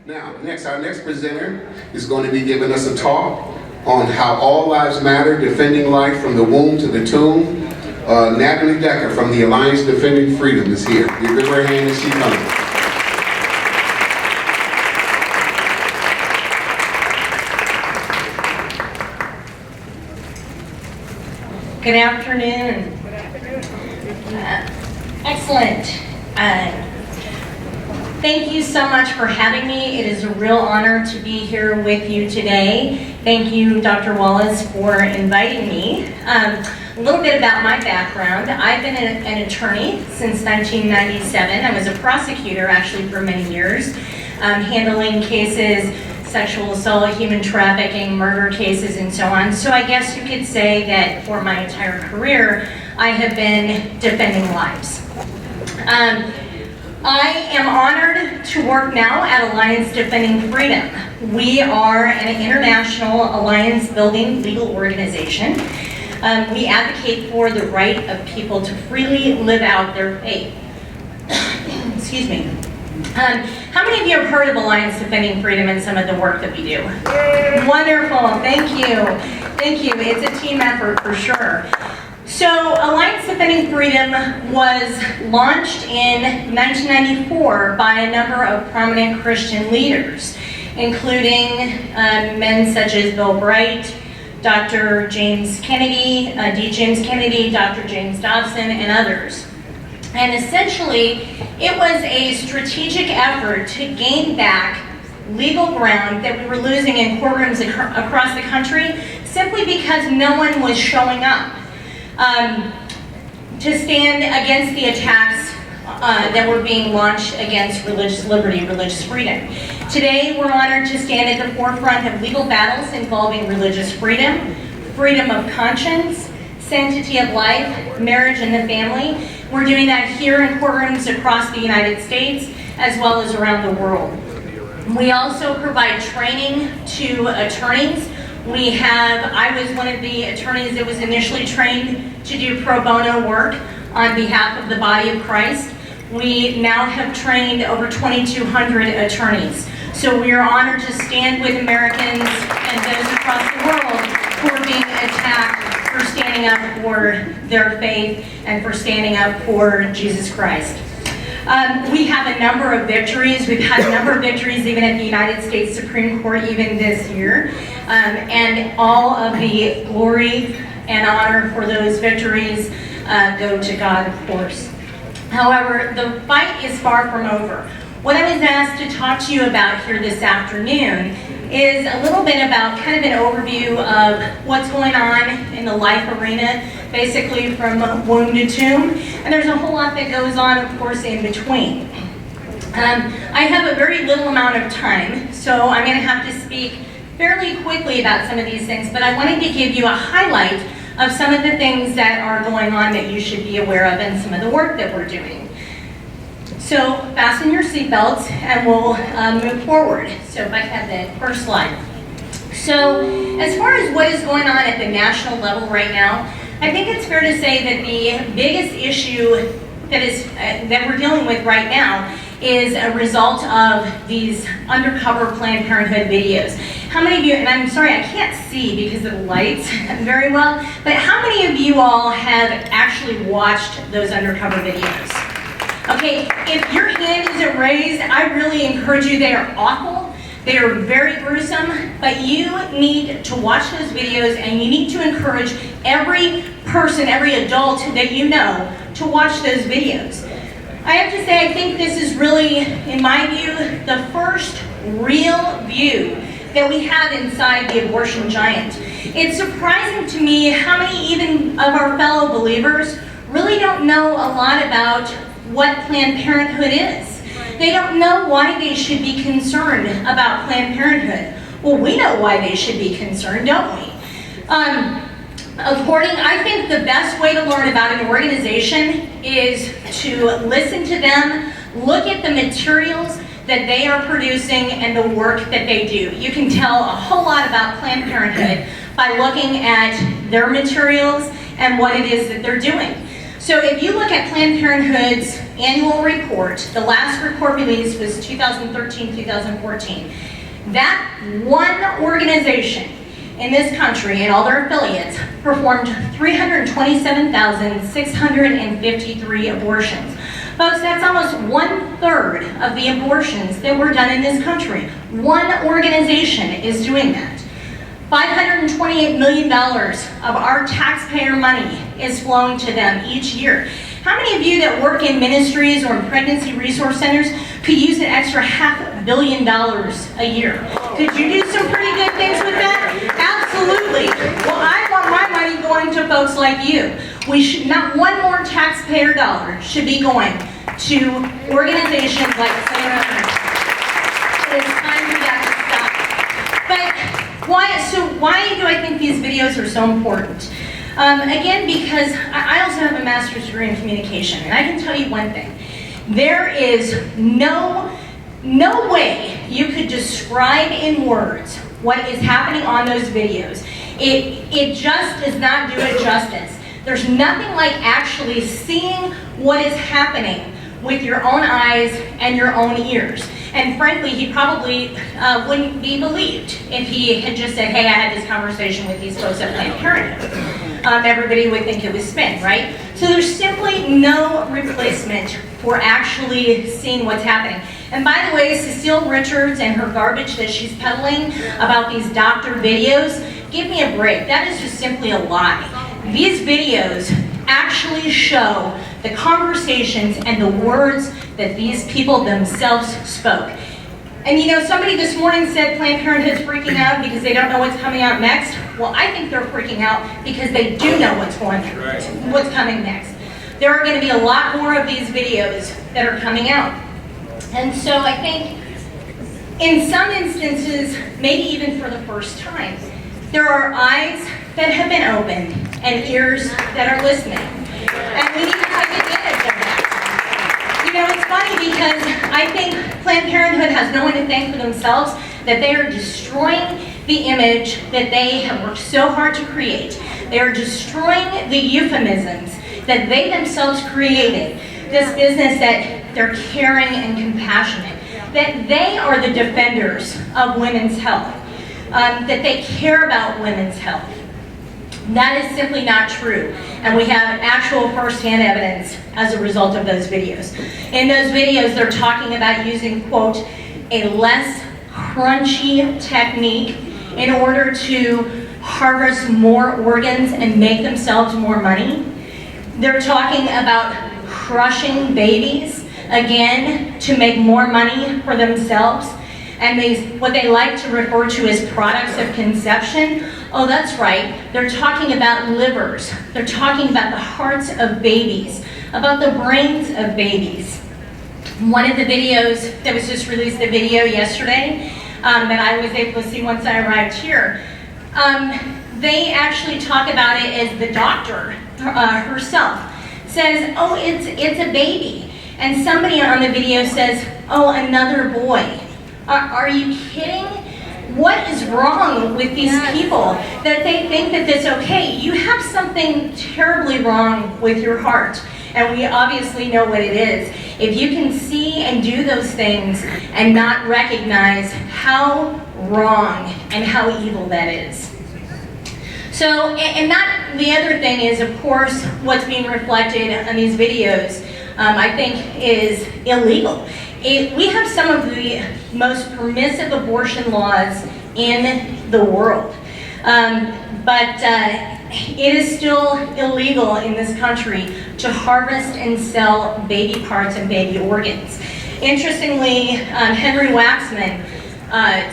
Now, our next presenter is going to be giving us a talk on how all lives matter, defending life from the womb to the tomb. Natalie from the Alliance Defending Freedom is here. Give her a hand as she comes. Good afternoon. Excellent. Thank you so much for having me. It is a real honor to be here with you today. Thank you, Dr. Wallace, for inviting me. A little bit about my background. I've been an attorney since 1997. I was a prosecutor actually for many years, handling cases, sexual assault, human trafficking, murder cases, and so on. So I guess you could say that for my entire career, I have been defending lives. I am honored to work now at Alliance Defending Freedom. We are an international alliance-building legal organization. We advocate for the right of people to freely live out their faith. Excuse me. How many of you have heard of Alliance Defending Freedom and some of the work that we do? Wonderful, thank you. Thank you, it's a team effort for sure. So Alliance Defending Freedom was launched in 1994 by a number of prominent Christian leaders, including men such as Bill Bright, Dr. James Kennedy, D. James Kennedy, Dr. James Dobson, and others. And essentially, it was a strategic effort to gain back legal ground that we were losing in courtrooms across the country simply because no one was showing up to stand against the attacks that were being launched against religious liberty, religious freedom. Today, we're honored to stand at the forefront of legal battles involving religious freedom, freedom of conscience, sanctity of life, marriage and the family. We're doing that here in courtrooms across the United States as well as around the world. We also provide training to attorneys. I was one of the attorneys that was initially trained to do pro bono work on behalf of the body of Christ. We now have trained over 2,200 attorneys. So we are honored to stand with Americans and those across the world who are being attacked for standing up for their faith and for standing up for Jesus Christ. We have a number of victories. We've had a number of victories even at the United States Supreme Court even this year. And all of the glory and honor for those victories go to God, of course. However, the fight is far from over. What I was asked to talk to you about here this afternoon is a little bit about kind of an overview of what's going on in the life arena, basically from womb to tomb. And there's a whole lot that goes on, of course, in between. I have a very little amount of time, so I'm going to have to speak fairly quickly about some of these things, but I wanted to give you a highlight of some of the things that are going on that you should be aware of and some of the work that we're doing. So fasten your seatbelts and we'll move forward. So if I can have the first slide. So as far as what is going on at the national level right now, I think it's fair to say that the biggest issue that we're dealing with right now is a result of these undercover Planned Parenthood videos. How many of you, and I'm sorry I can't see because of the lights very well, but how many of you all have actually watched those undercover videos? Okay, if your hand isn't raised, I really encourage you. They are awful, they are very gruesome, but you need to watch those videos and you need to encourage every person, every adult that you know to watch those videos. I have to say, I think this is really, in my view, the first real view that we have inside the abortion giant. It's surprising to me how many even of our fellow believers really don't know a lot about what Planned Parenthood is. They don't know why they should be concerned about Planned Parenthood. Well, we know why they should be concerned, don't we? I think the best way to learn about an organization is to listen to them, look at the materials that they are producing and the work that they do. You can tell a whole lot about Planned Parenthood by looking at their materials and what it is that they're doing. So if you look at Planned Parenthood's annual report, the last report released was 2013-2014. That one organization in this country and all their affiliates performed 327,653 abortions. Folks, that's almost 1/3 of the abortions that were done in this country. One organization is doing that. $528 million of our taxpayer money is flowing to them each year. How many of you that work in ministries or in pregnancy resource centers could use an extra $500 million a year? Could you do some pretty good things with that? Absolutely. Well, I want my money going to folks like you. We should not one more taxpayer dollar should be going to organizations like Planned Parenthood. It is time for that to stop. But why do I think these videos are so important? Again, because I also have a master's degree in communication, and I can tell you one thing. There is no way you could describe in words what is happening on those videos. It just does not do it justice. There's nothing like actually seeing what is happening with your own eyes and your own ears. And frankly, he probably wouldn't be believed if he had just said, hey, I had this conversation with these folks at Planned Parenthood. Everybody would think it was spin, right? So there's simply no replacement for actually seeing what's happening. And by the way, Cecile Richards and her garbage that she's peddling about these doctor videos, give me a break. That is just simply a lie. These videos actually show the conversations and the words that these people themselves spoke. And you know, somebody this morning said Planned Parenthood's freaking out because they don't know what's coming out next. Well, I think they're freaking out because they do know what's coming next. There are going to be a lot more of these videos that are coming out. And so I think in some instances, maybe even for the first time, there are eyes that have been opened and ears that are listening. And we need to take advantage of that. You know, it's funny because I think Planned Parenthood has no one to thank for themselves, that they are destroying the image that they have worked so hard to create. They are destroying the euphemisms that they themselves created. This business that they're caring and compassionate, that they are the defenders of women's health, that they care about women's health. That is simply not true, and we have actual first-hand evidence as a result of those videos. In those videos, they're talking about using, quote, a less crunchy technique in order to harvest more organs and make themselves more money. They're talking about crushing babies, again, to make more money for themselves. And what they like to refer to as products of conception. Oh, that's right. They're talking about livers. They're talking about the hearts of babies, about the brains of babies. One of the videos that was just released, the video yesterday, that I was able to see once I arrived here, they actually talk about it as the doctor herself says, oh, it's a baby. And somebody on the video says, oh, another boy. Are you kidding? What is wrong with these people that they think that it's okay? You have something terribly wrong with your heart, and we obviously know what it is. If you can see and do those things and not recognize how wrong and how evil that is. So, and that, the other thing is, of course, what's being reflected on these videos, I think, is illegal. We have some of the most permissive abortion laws in the world, but it is still illegal in this country to harvest and sell baby parts and baby organs. Interestingly, Henry Waxman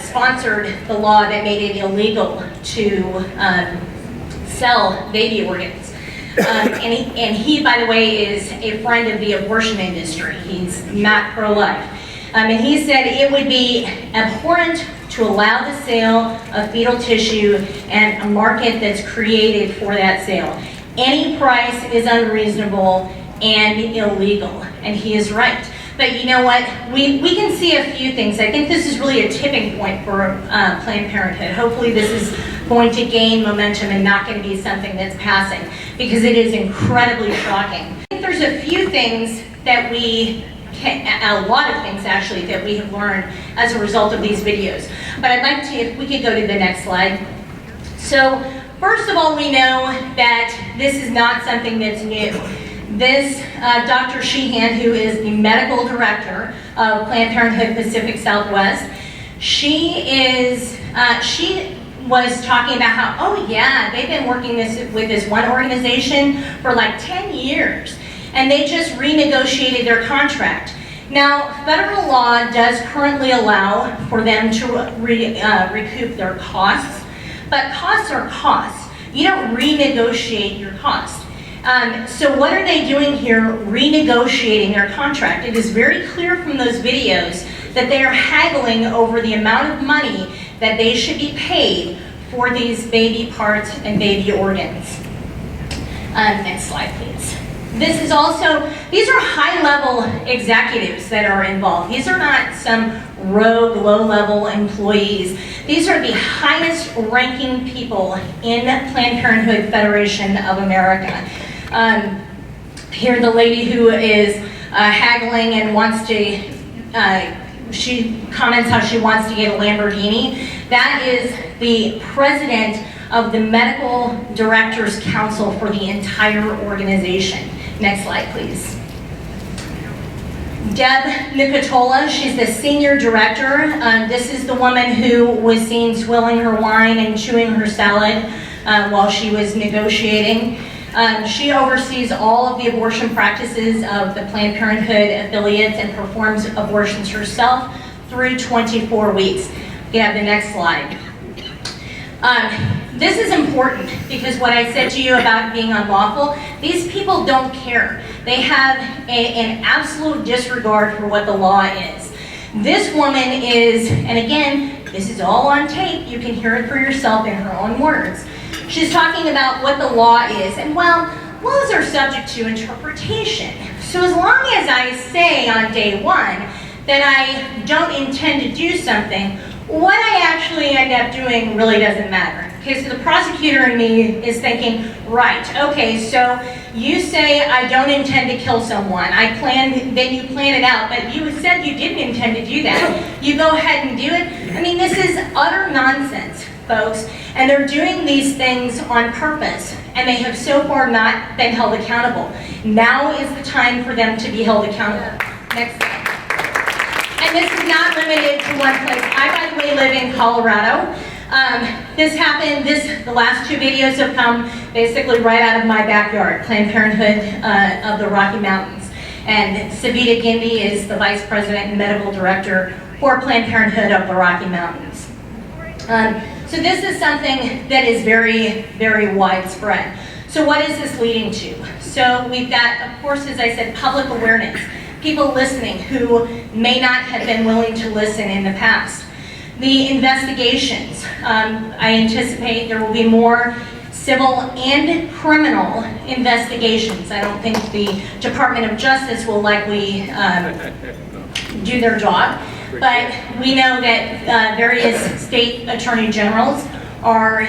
sponsored the law that made it illegal to sell baby organs. And he, by the way, is a friend of the abortion industry. He's not pro-life. And he said it would be abhorrent to allow the sale of fetal tissue and a market that's created for that sale. Any price is unreasonable and illegal. And he is right. But you know what? We can see a few things. I think this is really a tipping point for Planned Parenthood. Hopefully this is going to gain momentum and not going to be something that's passing, because it is incredibly shocking. I think there's a few things that a lot of things actually, that we have learned as a result of these videos. But I'd like to, if we could go to the next slide. So, first of all, we know that this is not something that's new. This Dr. Sheehan, who is the medical director of Planned Parenthood Pacific Southwest, she was talking about how, oh yeah, they've been working with this one organization for like 10 years, and they just renegotiated their contract. Now, federal law does currently allow for them to recoup their costs, but costs are costs. You don't renegotiate your costs. So what are they doing here, renegotiating their contract? It is very clear from those videos that they are haggling over the amount of money that they should be paid for these baby parts and baby organs. Next slide, please. This is also, these are high-level executives that are involved. These are not some rogue, low-level employees. These are the highest-ranking people in Planned Parenthood Federation of America. Here, the lady who is haggling and wants to, she comments how she wants to get a Lamborghini. That is the president of the Medical Directors Council for the entire organization. Next slide, please. Deb Nicotola, she's the senior director. This is the woman who was seen swilling her wine and chewing her salad while she was negotiating. She oversees all of the abortion practices of the Planned Parenthood affiliates and performs abortions herself through 24 weeks. You have the next slide. This is important because what I said to you about being unlawful, these people don't care. They have an absolute disregard for what the law is. This woman is, and again, this is all on tape, you can hear it for yourself in her own words. She's talking about what the law is, and well, laws are subject to interpretation. So as long as I say on day one that I don't intend to do something, what I actually end up doing really doesn't matter. Okay, so the prosecutor in me is thinking, right, okay, so you say I don't intend to kill someone. Then you plan it out, but you said you didn't intend to do that. You go ahead and do it. I mean, this is utter nonsense, folks. And they're doing these things on purpose, and they have so far not been held accountable. Now is the time for them to be held accountable. Next slide. And this is not limited to one place. I, by the way, live in Colorado. This happened, the last two videos have come basically right out of my backyard, Planned Parenthood of the Rocky Mountains. And Savita Gindi is the Vice President and Medical Director for Planned Parenthood of the Rocky Mountains. So this is something that is very, very widespread. So what is this leading to? So we've got, of course, as I said, public awareness. People listening who may not have been willing to listen in the past. The investigations. I anticipate there will be more civil and criminal investigations. I don't think the Department of Justice will likely do their job, but we know that various state attorney generals are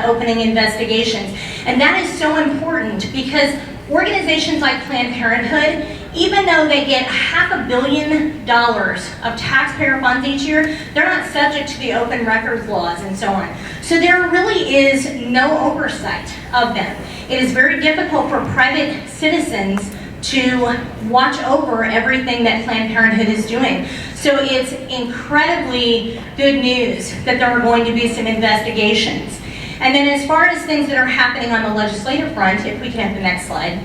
opening investigations. And that is so important because organizations like Planned Parenthood, even though they get $500 million of taxpayer funds each year, they're not subject to the open records laws and so on. So there really is no oversight of them. It is very difficult for private citizens to watch over everything that Planned Parenthood is doing. So it's incredibly good news that there are going to be some investigations. And then as far as things that are happening on the legislative front, if we can have the next slide,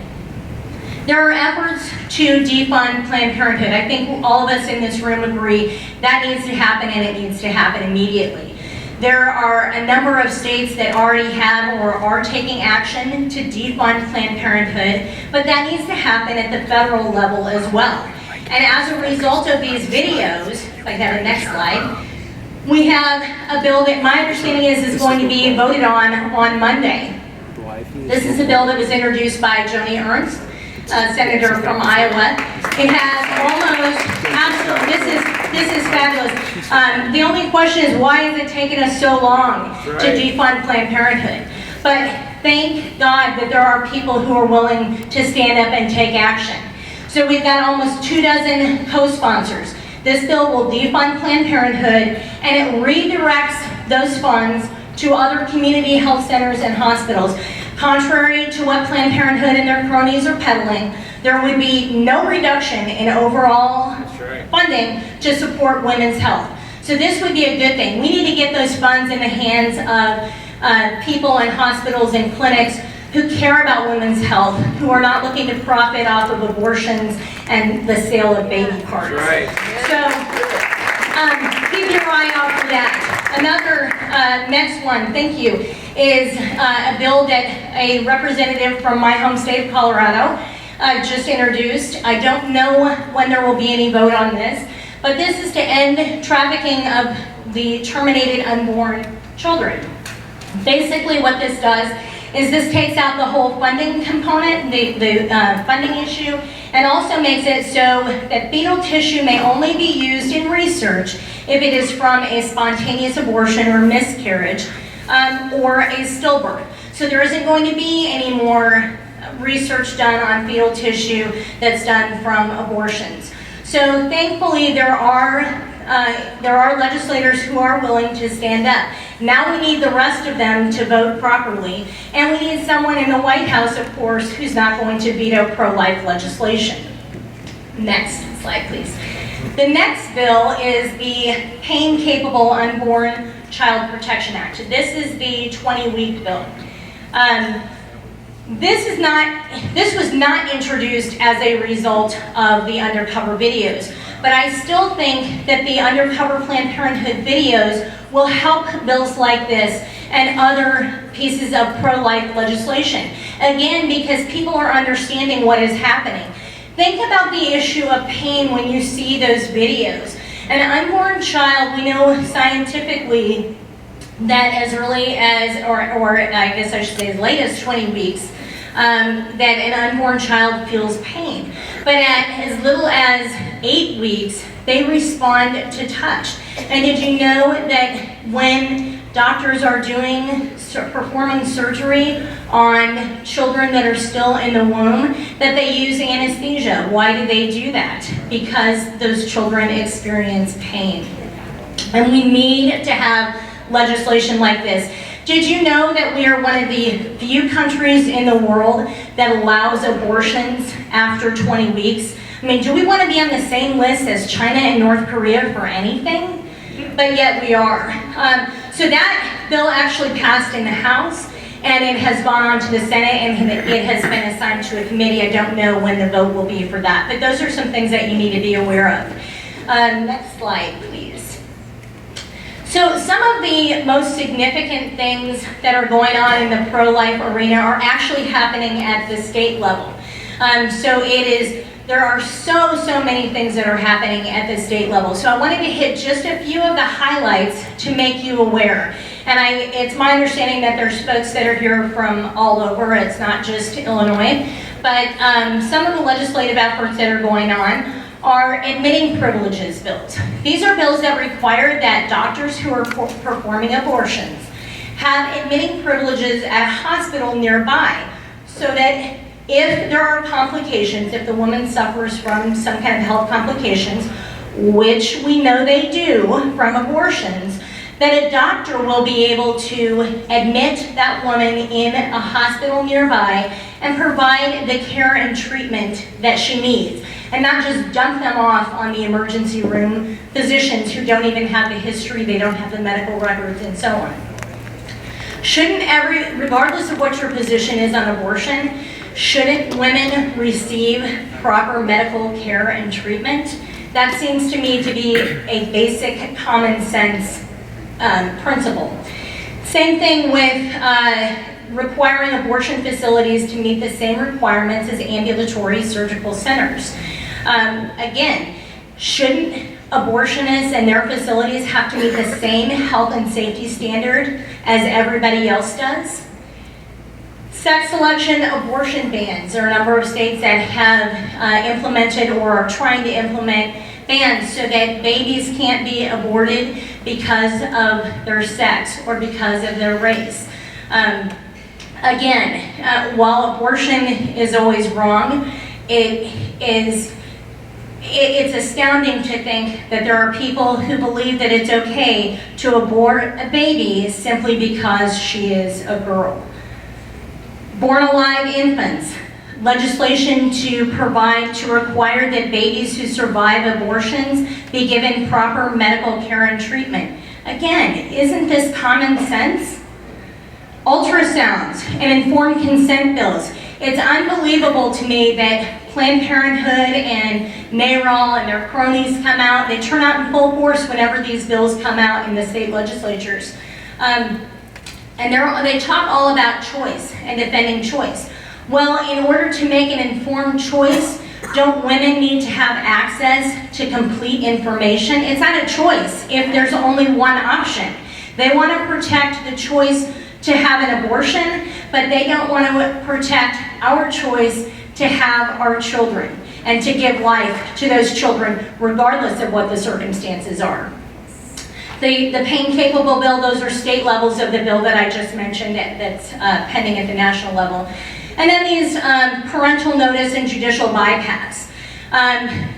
there are efforts to defund Planned Parenthood. I think all of us in this room agree that needs to happen, and it needs to happen immediately. There are a number of states that already have or are taking action to defund Planned Parenthood, but that needs to happen at the federal level as well. And as a result of these videos, if I have the next slide, we have a bill that my understanding is going to be voted on Monday. This is a bill that was introduced by Joni Ernst. senator from Iowa. It has almost, absolutely, this is fabulous. The only question is, why has it taken us so long to defund Planned Parenthood? But thank God that there are people who are willing to stand up and take action. So we've got almost 24 co-sponsors. This bill will defund Planned Parenthood, and it redirects those funds to other community health centers and hospitals. Contrary to what Planned Parenthood and their cronies are peddling, there would be no reduction in overall funding to support women's health. So this would be a good thing. We need to get those funds in the hands of people in hospitals and clinics who care about women's health, who are not looking to profit off of abortions and the sale of baby carts. So keep your eye out for that. Another, next one, thank you, is a bill that a representative from my home state of Colorado just introduced. I don't know when there will be any vote on this, but this is to end trafficking of the terminated unborn children. Basically what this does is this takes out the whole funding component, the funding issue, and also makes it so that fetal tissue may only be used in research if it is from a spontaneous abortion or miscarriage or a stillbirth. So there isn't going to be any more research done on fetal tissue that's done from abortions. So thankfully there are legislators who are willing to stand up. Now we need the rest of them to vote properly, and we need someone in the White House, of course, who's not going to veto pro-life legislation. Next slide, please. The next bill is the Pain-Capable Unborn Child Protection Act. This is the 20-week bill. This was not introduced as a result of the undercover videos, but I still think that the undercover Planned Parenthood videos will help bills like this and other pieces of pro-life legislation. Again, because people are understanding what is happening. Think about the issue of pain when you see those videos. An unborn child, we know scientifically that as early as, or I guess I should say as late as 20 weeks, that an unborn child feels pain. But at as little as 8 weeks, they respond to touch. And did you know that when doctors are performing surgery on children that are still in the womb, that they use anesthesia? Why do they do that? Because those children experience pain. And we need to have legislation like this. Did you know that we are one of the few countries in the world that allows abortions after 20 weeks? I mean, do we want to be on the same list as China and North Korea for anything? But yet we are. So that bill actually passed in the House, and it has gone on to the Senate, and it has been assigned to a committee. I don't know when the vote will be for that, but those are some things that you need to be aware of. Next slide, please. So some of the most significant things that are going on in the pro-life arena are actually happening at the state level. There are so many things that are happening at the state level. So I wanted to hit just a few of the highlights to make you aware. And it's my understanding that there's folks that are here from all over. It's not just Illinois. But some of the legislative efforts that are going on are admitting privileges bills. These are bills that require that doctors who are performing abortions have admitting privileges at a hospital nearby, so that if there are complications, if the woman suffers from some kind of health complications, which we know they do from abortions, that a doctor will be able to admit that woman in a hospital nearby and provide the care and treatment that she needs, and not just dump them off on the emergency room physicians who don't even have the history, they don't have the medical records, and so on. Regardless of what your position is on abortion, shouldn't women receive proper medical care and treatment? That seems to me to be a basic common sense principle. Same thing with requiring abortion facilities to meet the same requirements as ambulatory surgical centers. Again, shouldn't abortionists and their facilities have to meet the same health and safety standard as everybody else does? Sex selection abortion bans. There are a number of states that have implemented or are trying to implement bans so that babies can't be aborted because of their sex or because of their race. Again, while abortion is always wrong, it's astounding to think that there are people who believe that it's okay to abort a baby simply because she is a girl. Born alive infants. Legislation to require that babies who survive abortions be given proper medical care and treatment. Again, isn't this common sense? Ultrasounds and informed consent bills. It's unbelievable to me that Planned Parenthood and NARAL and their cronies come out. They turn out in full force whenever these bills come out in the state legislatures. And they talk all about choice and defending choice. Well, in order to make an informed choice, don't women need to have access to complete information? It's not a choice if there's only one option. They want to protect the choice to have an abortion, but they don't want to protect our choice to have our children and to give life to those children regardless of what the circumstances are. The pain-capable bill, those are state levels of the bill that I just mentioned that's pending at the national level. And then these parental notice and judicial bypass.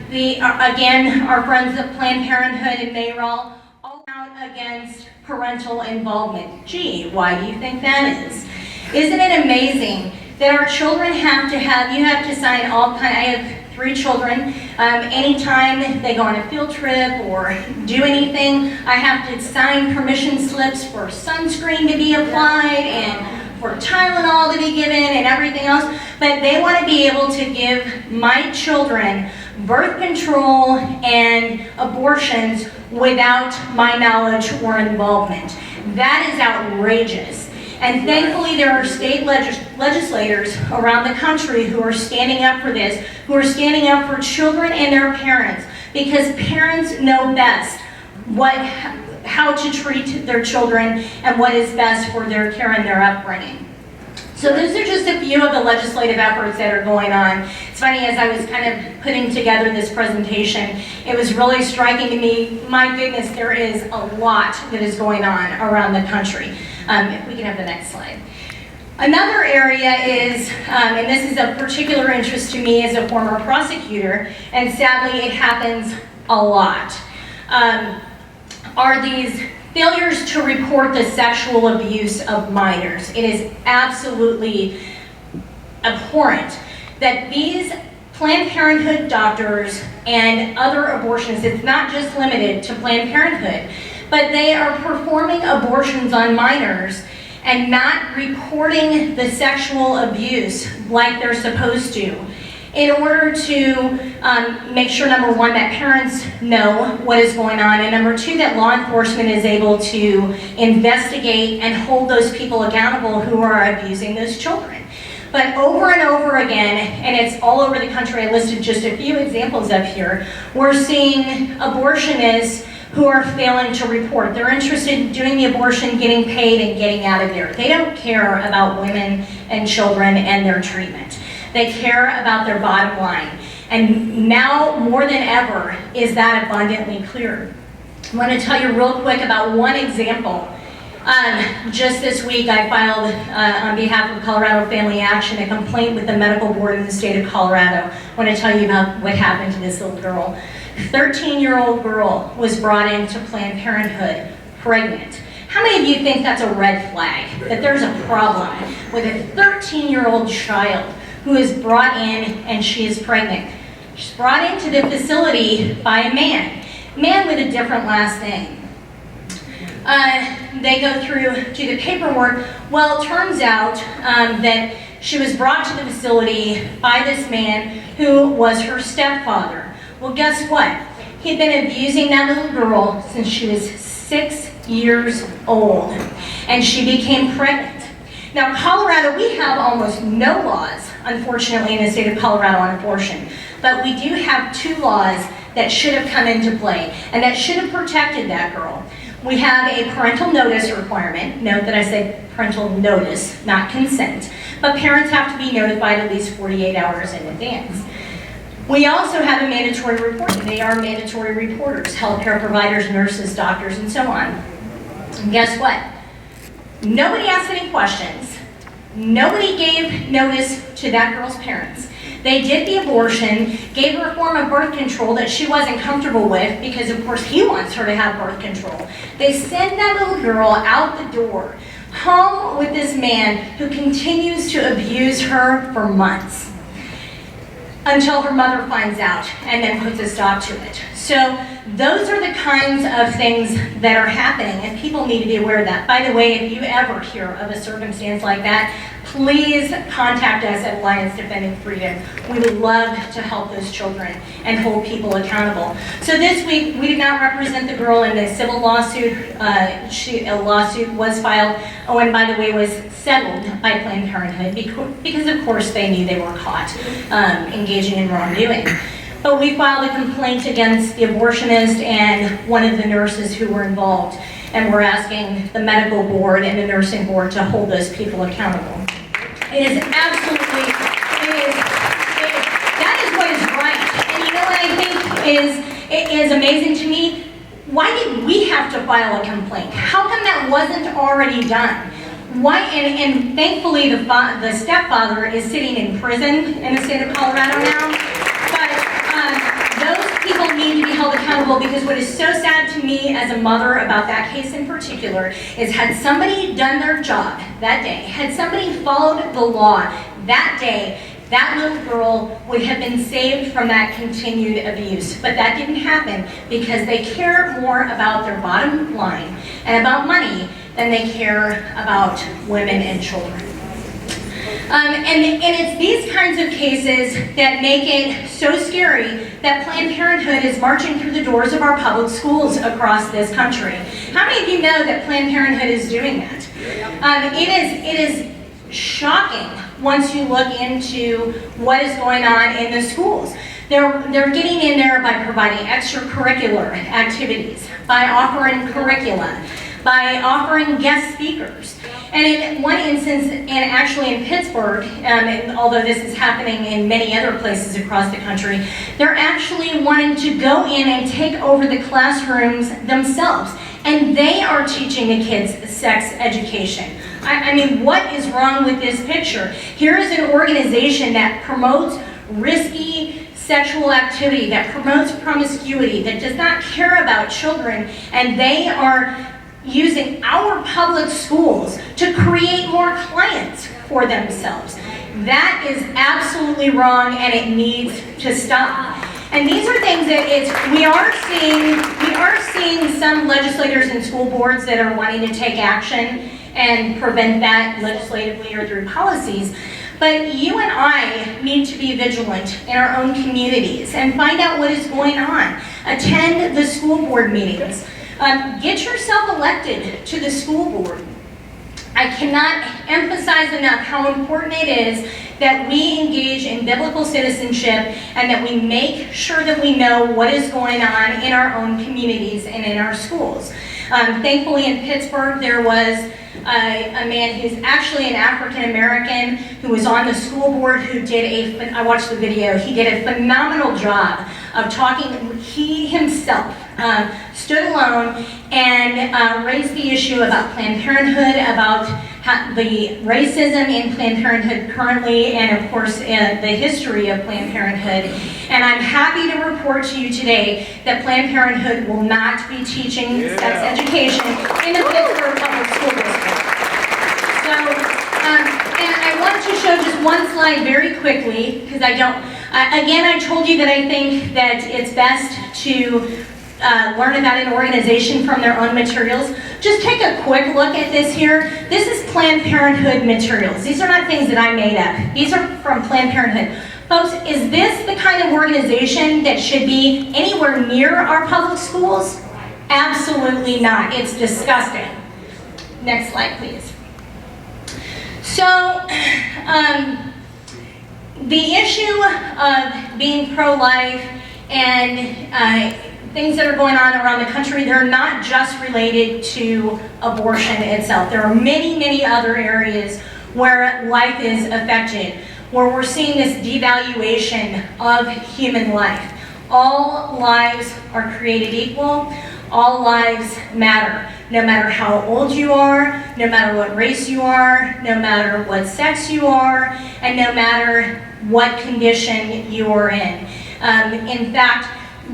Again, our friends at Planned Parenthood and NARAL all out against parental involvement. Gee, why do you think that is? Isn't it amazing that our children you have to sign all kinds, I have 3 children, anytime they go on a field trip or do anything, I have to sign permission slips for sunscreen to be applied and for Tylenol to be given and everything else, but they want to be able to give my children birth control and abortions without my knowledge or involvement. That is outrageous. And thankfully there are state legislators around the country who are standing up for this, who are standing up for children and their parents, because parents know best how to treat their children and what is best for their care and their upbringing. So those are just a few of the legislative efforts that are going on. It's funny, as I was kind of putting together this presentation, it was really striking to me, my goodness, there is a lot that is going on around the country. If we can have the next slide. Another area is, and this is of particular interest to me as a former prosecutor, and sadly it happens a lot, are these failures to report the sexual abuse of minors. It is absolutely abhorrent that these Planned Parenthood doctors and other abortionists, it's not just limited to Planned Parenthood, but they are performing abortions on minors and not reporting the sexual abuse like they're supposed to, in order to make sure, number one, that parents know what is going on, and number two, that law enforcement is able to investigate and hold those people accountable who are abusing those children. But over and over again, and it's all over the country, I listed just a few examples up here, we're seeing abortionists who are failing to report. They're interested in doing the abortion, getting paid, and getting out of there. They don't care about women and children and their treatment. They care about their bottom line. And now, more than ever, is that abundantly clear. I want to tell you real quick about one example. Just this week, I filed, on behalf of Colorado Family Action, a complaint with the medical board in the state of Colorado. I want to tell you about what happened to this little girl. 13-year-old girl was brought into Planned Parenthood pregnant. How many of you think that's a red flag? That there's a problem with a 13-year-old child who is brought in and she is pregnant. She's brought into the facility by a man with a different last name. They go through to the paperwork. Well, it turns out that she was brought to the facility by this man who was her stepfather. Well, guess what? He'd been abusing that little girl since she was 6 years old, and she became pregnant. Now, Colorado, we have almost no laws, unfortunately, in the state of Colorado on abortion, but we do have 2 laws that should have come into play and that should have protected that girl. We have a parental notice requirement. Note that I said parental notice, not consent. but parents have to be notified at least 48 hours in advance. We also have a mandatory reporting. They are mandatory reporters, healthcare providers, nurses, doctors, and so on. And guess what? Nobody asked any questions. Nobody gave notice to that girl's parents. They did the abortion, gave her a form of birth control that she wasn't comfortable with because, of course, he wants her to have birth control. They send that little girl out the door, home with this man who continues to abuse her for months until her mother finds out and then puts a stop to it. So those are the kinds of things that are happening, and people need to be aware of that. By the way, if you ever hear of a circumstance like that, please contact us at Alliance Defending Freedom. We would love to help those children and hold people accountable. So this week, we did not represent the girl in the civil lawsuit. A lawsuit was filed, oh, and by the way, was settled by Planned Parenthood because of course they knew they were caught engaging in wrongdoing. But we filed a complaint against the abortionist and one of the nurses who were involved, and we're asking the medical board and the nursing board to hold those people accountable. It is absolutely, that is what is right. And you know what I think is amazing to me? Why did we have to file a complaint? How come that wasn't already done? Why? And thankfully the stepfather is sitting in prison in the state of Colorado now. Those people need to be held accountable, because what is so sad to me as a mother about that case in particular is, had somebody done their job that day, had somebody followed the law that day, that little girl would have been saved from that continued abuse. But that didn't happen because they care more about their bottom line and about money than they care about women and children. And it's these kinds of cases that make it so scary that Planned Parenthood is marching through the doors of our public schools across this country. How many of you know that Planned Parenthood is doing that? It is shocking once you look into what is going on in the schools. They're getting in there by providing extracurricular activities, by offering curricula, by offering guest speakers. And in one instance, and actually in Pittsburgh, and although this is happening in many other places across the country, they're actually wanting to go in and take over the classrooms themselves. And they are teaching the kids sex education. I mean, what is wrong with this picture? Here is an organization that promotes risky sexual activity, that promotes promiscuity, that does not care about children, and they are using our public schools to create more clients for themselves. That is absolutely wrong, and it needs to stop. And these are things that we are seeing some legislators and school boards that are wanting to take action and prevent that legislatively or through policies. But you and I need to be vigilant in our own communities and find out what is going on. Attend the school board meetings. Get yourself elected to the school board. I cannot emphasize enough how important it is that we engage in biblical citizenship and that we make sure that we know what is going on in our own communities and in our schools. Thankfully in Pittsburgh there was a man who's actually an African American who was on the school board who did I watched the video, he did a phenomenal job of talking. He himself stood alone and raised the issue about Planned Parenthood, about the racism in Planned Parenthood currently, and of course the history of Planned Parenthood. And I'm happy to report to you today that Planned Parenthood will not be teaching sex education in the Pittsburgh Public School District. So, and I wanted to show just one slide very quickly, because again, I told you that I think that it's best to learn about an organization from their own materials. Just take a quick look at this here. This is Planned Parenthood materials. These are not things that I made up. These are from Planned Parenthood. Folks, is this the kind of organization that should be anywhere near our public schools? Absolutely not. It's disgusting. Next slide, please. So, the issue of being pro-life and things that are going on around the country, they're not just related to abortion itself. There are many, many other areas where life is affected, where we're seeing this devaluation of human life. All lives are created equal. All lives matter. No matter how old you are, no matter what race you are, no matter what sex you are, and no matter what condition you are in. In fact,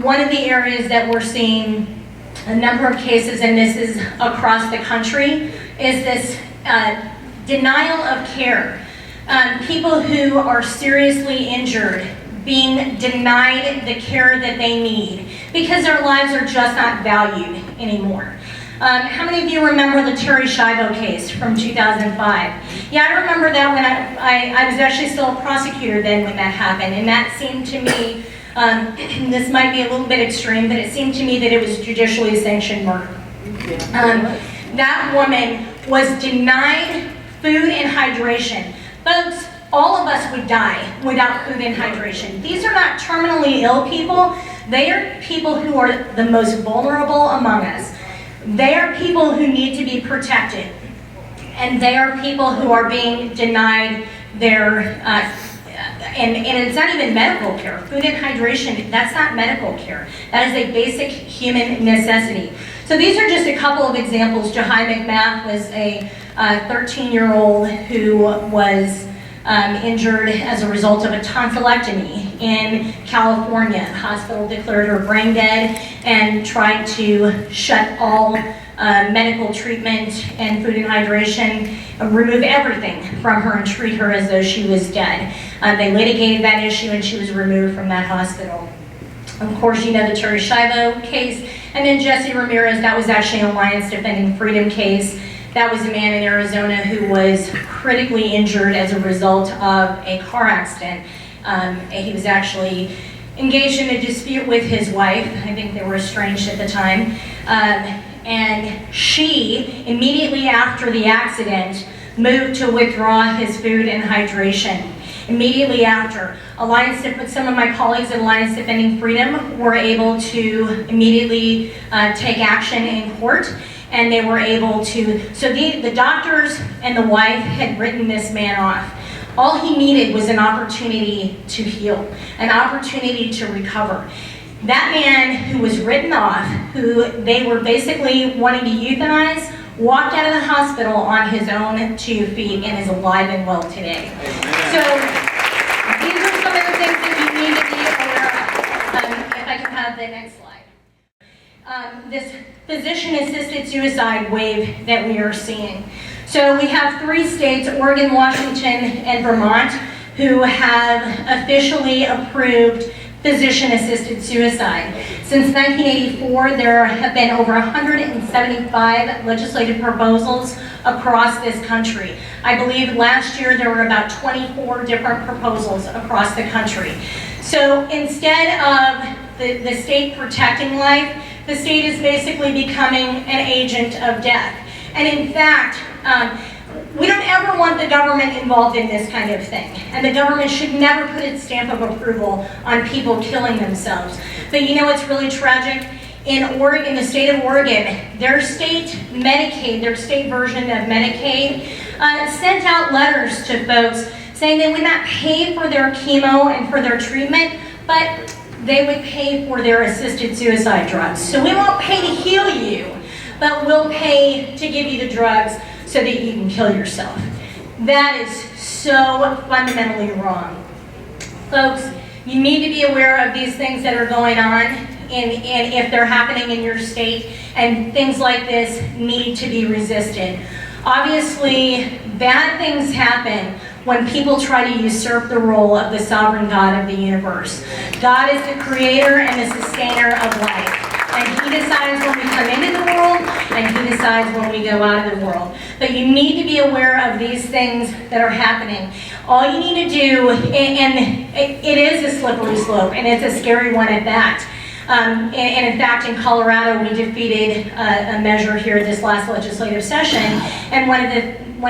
one of the areas that we're seeing a number of cases, and this is across the country, is this denial of care. People who are seriously injured being denied the care that they need because their lives are just not valued anymore. How many of you remember the Terry Schiavo case from 2005? Yeah, I remember that when I was actually still a prosecutor then when that happened, and that seemed to me, this might be a little bit extreme, but it seemed to me that it was judicially sanctioned murder. That woman was denied food and hydration. Folks, all of us would die without food and hydration. These are not terminally ill people. They are people who are the most vulnerable among us. They are people who need to be protected. And they are people who are being denied their, and it's not even medical care. Food and hydration, that's not medical care. That is a basic human necessity. So these are just a couple of examples. Jahai McMath was a 13-year-old who was injured as a result of a tonsillectomy in California. The hospital declared her brain dead and tried to shut all medical treatment and food and hydration, remove everything from her and treat her as though she was dead. They litigated that issue and she was removed from that hospital. Of course, you know the Terry Schiavo case, and then Jesse Ramirez, that was actually an Alliance Defending Freedom case. That was a man in Arizona who was critically injured as a result of a car accident. He was actually engaged in a dispute with his wife. I think they were estranged at the time. And she, immediately after the accident, moved to withdraw his food and hydration. Immediately after, some of my colleagues at Alliance Defending Freedom were able to immediately take action in court, and they were able to, so the doctors and the wife had written this man off. All he needed was an opportunity to heal, an opportunity to recover. That man who was written off, who they were basically wanting to euthanize, walked out of the hospital on his own 2 feet and is alive and well today. So these are some of the things that you need to be aware of. If I can have the next slide. This physician-assisted suicide wave that we are seeing. So we have 3 states, Oregon, Washington, and Vermont, who have officially approved physician-assisted suicide. Since 1984, there have been over 175 legislative proposals across this country. I believe last year there were about 24 different proposals across the country. So instead of the state protecting life, the state is basically becoming an agent of death. And in fact, we don't ever want the government involved in this kind of thing. And the government should never put its stamp of approval on people killing themselves. But you know what's really tragic? In Oregon, the state of Oregon, their state Medicaid, their state version of Medicaid, sent out letters to folks saying they would not pay for their chemo and for their treatment, but they would pay for their assisted suicide drugs. So we won't pay to heal you, but we'll pay to give you the drugs so that you can kill yourself. That is so fundamentally wrong. Folks, you need to be aware of these things that are going on, and if they're happening in your state, and things like this need to be resisted. Obviously, bad things happen when people try to usurp the role of the sovereign God of the universe. God is the creator and the sustainer of life. And he decides when we come into the world, and he decides when we go out of the world. But you need to be aware of these things that are happening. All you need to do, and it is a slippery slope, and it's a scary one at that. And in fact, in Colorado, we defeated a measure here this last legislative session, and one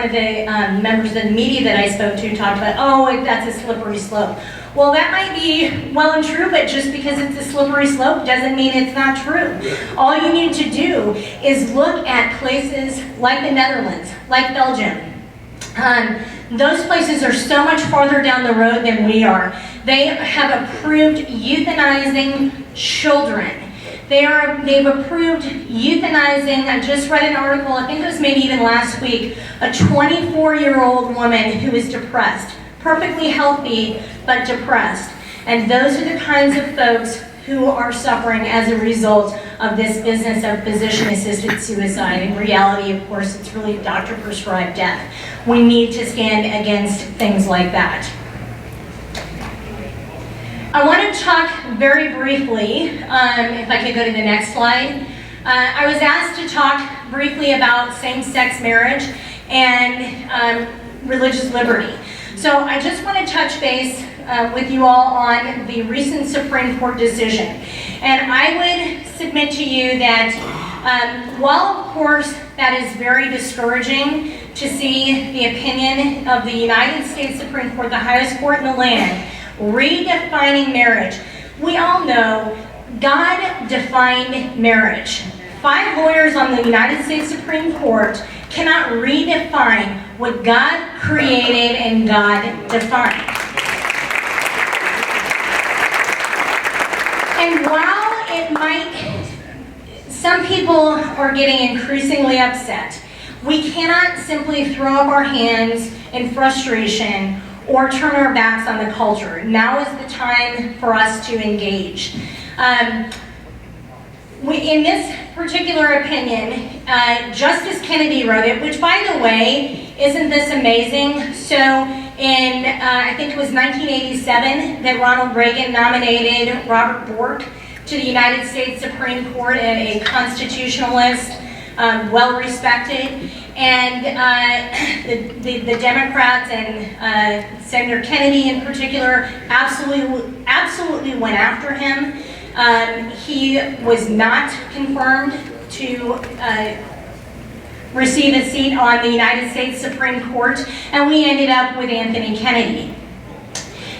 of the members of the media that I spoke to talked about, oh, that's a slippery slope. Well, that might be well and true, but just because it's a slippery slope doesn't mean it's not true. All you need to do is look at places like the Netherlands, like Belgium, Those places are so much farther down the road than we are. They have approved euthanizing children. They've approved euthanizing, I just read an article, I think it was maybe even last week, a 24-year-old woman who is depressed, perfectly healthy, but depressed. And those are the kinds of folks who are suffering as a result of this business of physician-assisted suicide. In reality, of course, it's really doctor-prescribed death. We need to stand against things like that. I want to talk very briefly, if I could go to the next slide. I was asked to talk briefly about same-sex marriage and religious liberty. So I just want to touch base with you all on the recent Supreme Court decision. And I would submit to you that while, of course, that is very discouraging to see the opinion of the United States Supreme Court, the highest court in the land, redefining marriage. We all know God defined marriage. 5 lawyers on the United States Supreme Court cannot redefine what God created and God defined. And while it might, some people are getting increasingly upset, we cannot simply throw up our hands in frustration or turn our backs on the culture. Now is the time for us to engage. In this particular opinion, Justice Kennedy wrote it, which, by the way, isn't this amazing? So in, I think it was 1987, that Ronald Reagan nominated Robert Bork to the United States Supreme Court, a constitutionalist, well-respected. And the Democrats and Senator Kennedy in particular absolutely went after him. He was not confirmed to receive a seat on the United States Supreme Court, and we ended up with Anthony Kennedy.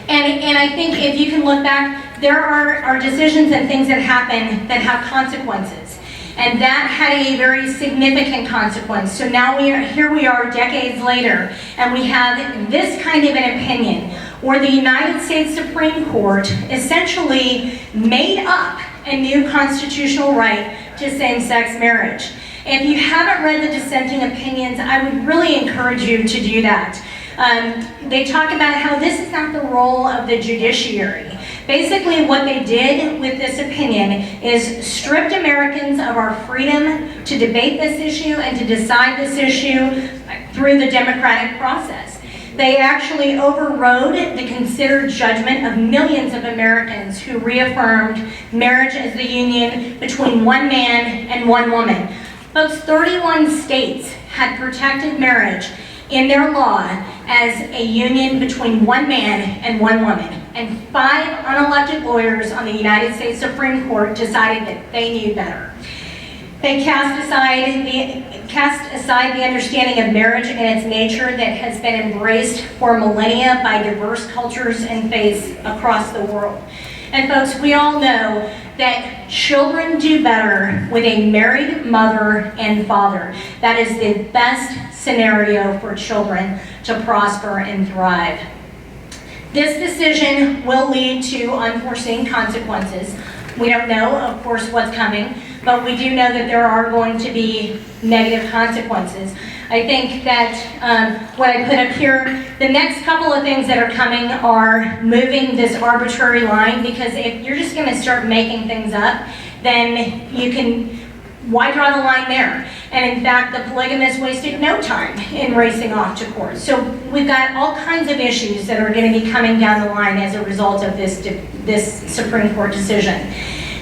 And I think if you can look back, there are decisions and things that happen that have consequences. And that had a very significant consequence. So now here we are decades later, and we have this kind of an opinion where the United States Supreme Court essentially made up a new constitutional right to same-sex marriage. If you haven't read the dissenting opinions, I would really encourage you to do that. They talk about how this is not the role of the judiciary. Basically, what they did with this opinion is stripped Americans of our freedom to debate this issue and to decide this issue through the democratic process. They actually overrode the considered judgment of millions of Americans who reaffirmed marriage as the union between one man and one woman. Folks, 31 states had protected marriage in their law as a union between one man and one woman. And 5 unelected lawyers on the United States Supreme Court decided that they knew better. They cast aside the understanding of marriage and its nature that has been embraced for millennia by diverse cultures and faiths across the world. And folks, we all know that children do better with a married mother and father. That is the best scenario for children to prosper and thrive. This decision will lead to unforeseen consequences. We don't know, of course, what's coming, but we do know that there are going to be negative consequences. I think that what I put up here, the next couple of things that are coming are moving this arbitrary line, because if you're just going to start making things up, then you can, why draw the line there? And in fact, the polygamists wasted no time in racing off to court. So we've got all kinds of issues that are going to be coming down the line as a result of this Supreme Court decision.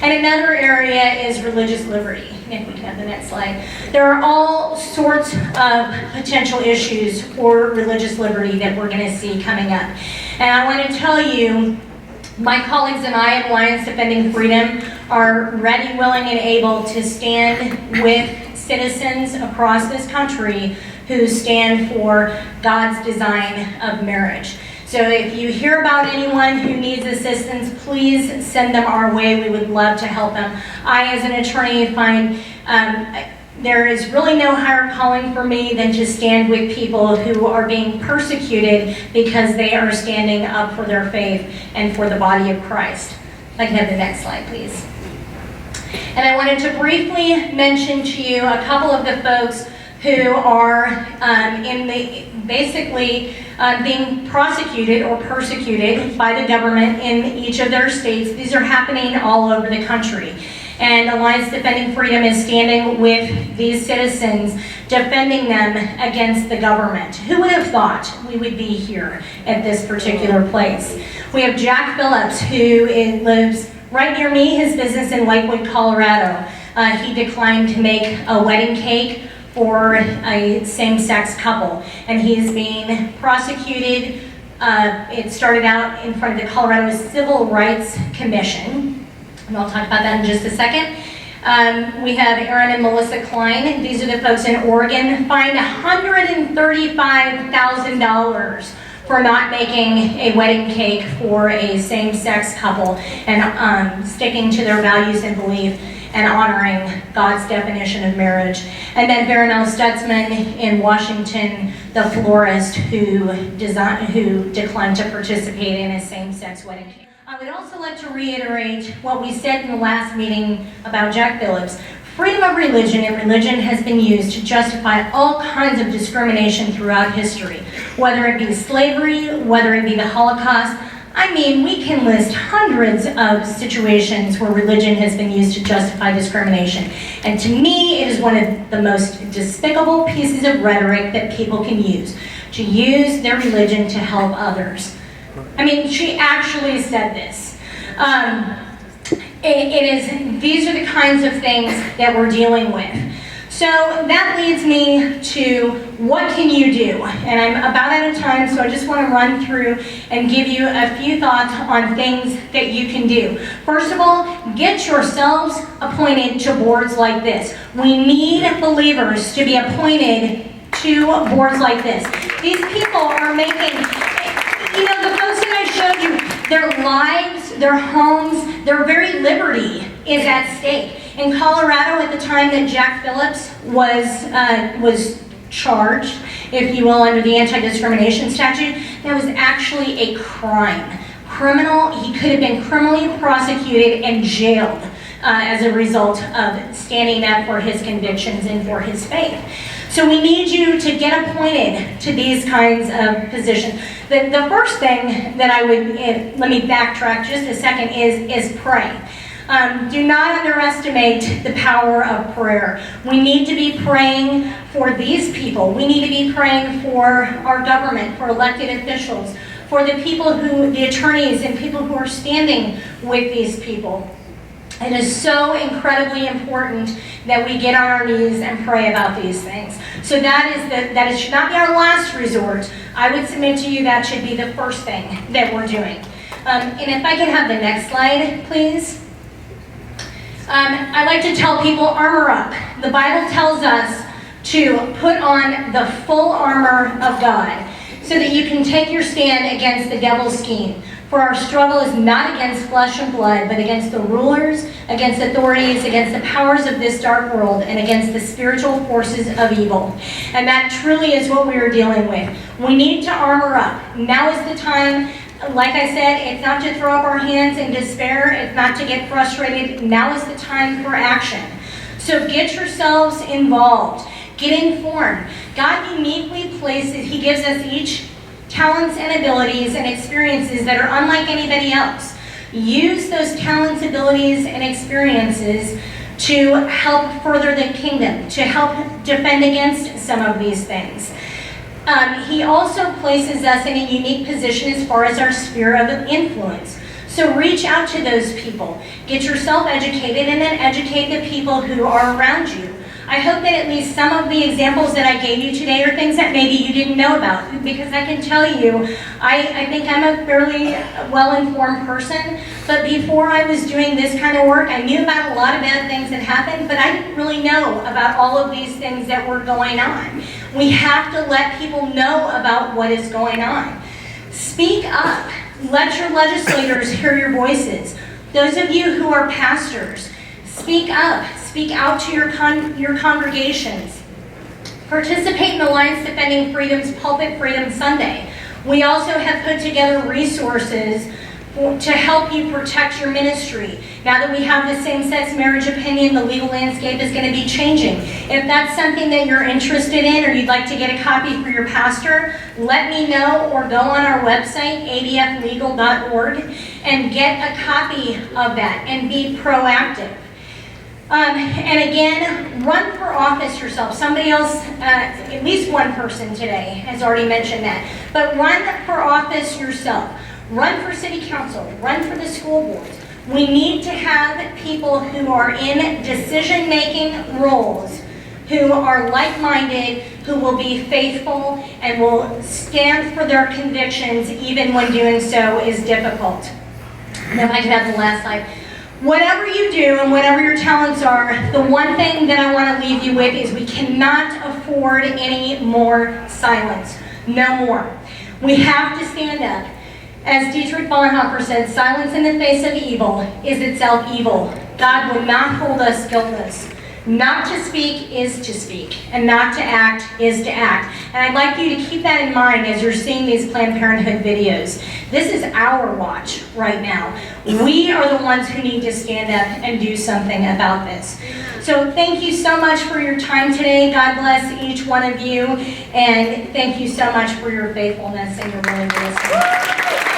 And another area is religious liberty. If we can have the next slide. There are all sorts of potential issues for religious liberty that we're going to see coming up. And I want to tell you, my colleagues and I at Alliance Defending Freedom are ready, willing, and able to stand with citizens across this country who stand for God's design of marriage. So if you hear about anyone who needs assistance, please send them our way. We would love to help them. I, as an attorney, find There is really no higher calling for me than to stand with people who are being persecuted because they are standing up for their faith and for the body of Christ. If I can have the next slide, please. And I wanted to briefly mention to you a couple of the folks who are being prosecuted or persecuted by the government in each of their states. These are happening all over the country. And Alliance Defending Freedom is standing with these citizens, defending them against the government. Who would have thought we would be here at this particular place? We have Jack Phillips, who lives right near me, his business in Lakewood, Colorado. He declined to make a wedding cake for a same-sex couple, and he is being prosecuted. It started out in front of the Colorado Civil Rights Commission, and I'll talk about that in just a second. We have Aaron and Melissa Klein. These are the folks in Oregon, fined $135,000 for not making a wedding cake for a same-sex couple and sticking to their values and belief and honoring God's definition of marriage. And then Baronel Stutzman in Washington, the florist who declined to participate in a same-sex wedding cake. I would also like to reiterate what we said in the last meeting about Jack Phillips. Freedom of religion and religion has been used to justify all kinds of discrimination throughout history, whether it be slavery, whether it be the Holocaust. I mean, we can list hundreds of situations where religion has been used to justify discrimination. And to me, it is one of the most despicable pieces of rhetoric that people can use, to use their religion to help others. I mean, she actually said this. These are the kinds of things that we're dealing with. So that leads me to what can you do? And I'm about out of time, so I just want to run through and give you a few thoughts on things that you can do. First of all, get yourselves appointed to boards like this. We need believers to be appointed to boards like this. These people are making, the folks that I showed you, their lives, their homes, their very liberty is at stake. In Colorado, at the time that Jack Phillips was charged, if you will, under the anti-discrimination statute, that was actually a crime. He could have been criminally prosecuted and jailed as a result of standing up for his convictions and for his faith. So we need you to get appointed to these kinds of positions. The first thing that I would, let me backtrack just a second, is pray. Do not underestimate the power of prayer. We need to be praying for these people. We need to be praying for our government, for elected officials, for the attorneys and people who are standing with these people. It is so incredibly important that we get on our knees and pray about these things. So that should not be our last resort. I would submit to you that should be the first thing that we're doing. And if I can have the next slide, please. I like to tell people, armor up. The Bible tells us to put on the full armor of God so that you can take your stand against the devil's scheme. For our struggle is not against flesh and blood, but against the rulers, against authorities, against the powers of this dark world, and against the spiritual forces of evil. And that truly is what we are dealing with. We need to armor up. Now is the time. Like I said, it's not to throw up our hands in despair. It's not to get frustrated. Now is the time for action. So get yourselves involved. Get informed. God uniquely places, He gives us each talents and abilities and experiences that are unlike anybody else. Use those talents, abilities, and experiences to help further the kingdom, to help defend against some of these things. He also places us in a unique position as far as our sphere of influence. So reach out to those people. Get yourself educated and then educate the people who are around you. I hope that at least some of the examples that I gave you today are things that maybe you didn't know about, because I can tell you, I think I'm a fairly well-informed person, but before I was doing this kind of work, I knew about a lot of bad things that happened, but I didn't really know about all of these things that were going on. We have to let people know about what is going on. Speak up. Let your legislators hear your voices. Those of you who are pastors, Speak up. Speak out to your congregations. Participate in Alliance Defending Freedom's Pulpit Freedom Sunday. We also have put together resources to help you protect your ministry. Now that we have the same-sex marriage opinion, the legal landscape is going to be changing. If that's something that you're interested in or you'd like to get a copy for your pastor, let me know or go on our website, adflegal.org, and get a copy of that and be proactive. And again, run for office yourself. Somebody else, at least one person today has already mentioned that. But run for office yourself. Run for city council. Run for the school boards. We need to have people who are in decision-making roles, who are like-minded, who will be faithful, and will stand for their convictions even when doing so is difficult. And if I could have the last slide. Whatever you do and whatever your talents are, the one thing that I want to leave you with is we cannot afford any more silence. No more. We have to stand up. As Dietrich Bonhoeffer said, silence in the face of evil is itself evil. God will not hold us guiltless. Not to speak is to speak, and not to act is to act. And I'd like you to keep that in mind as you're seeing these Planned Parenthood videos. This is our watch right now. We are the ones who need to stand up and do something about this. So thank you so much for your time today. God bless each one of you, and thank you so much for your faithfulness and your willingness.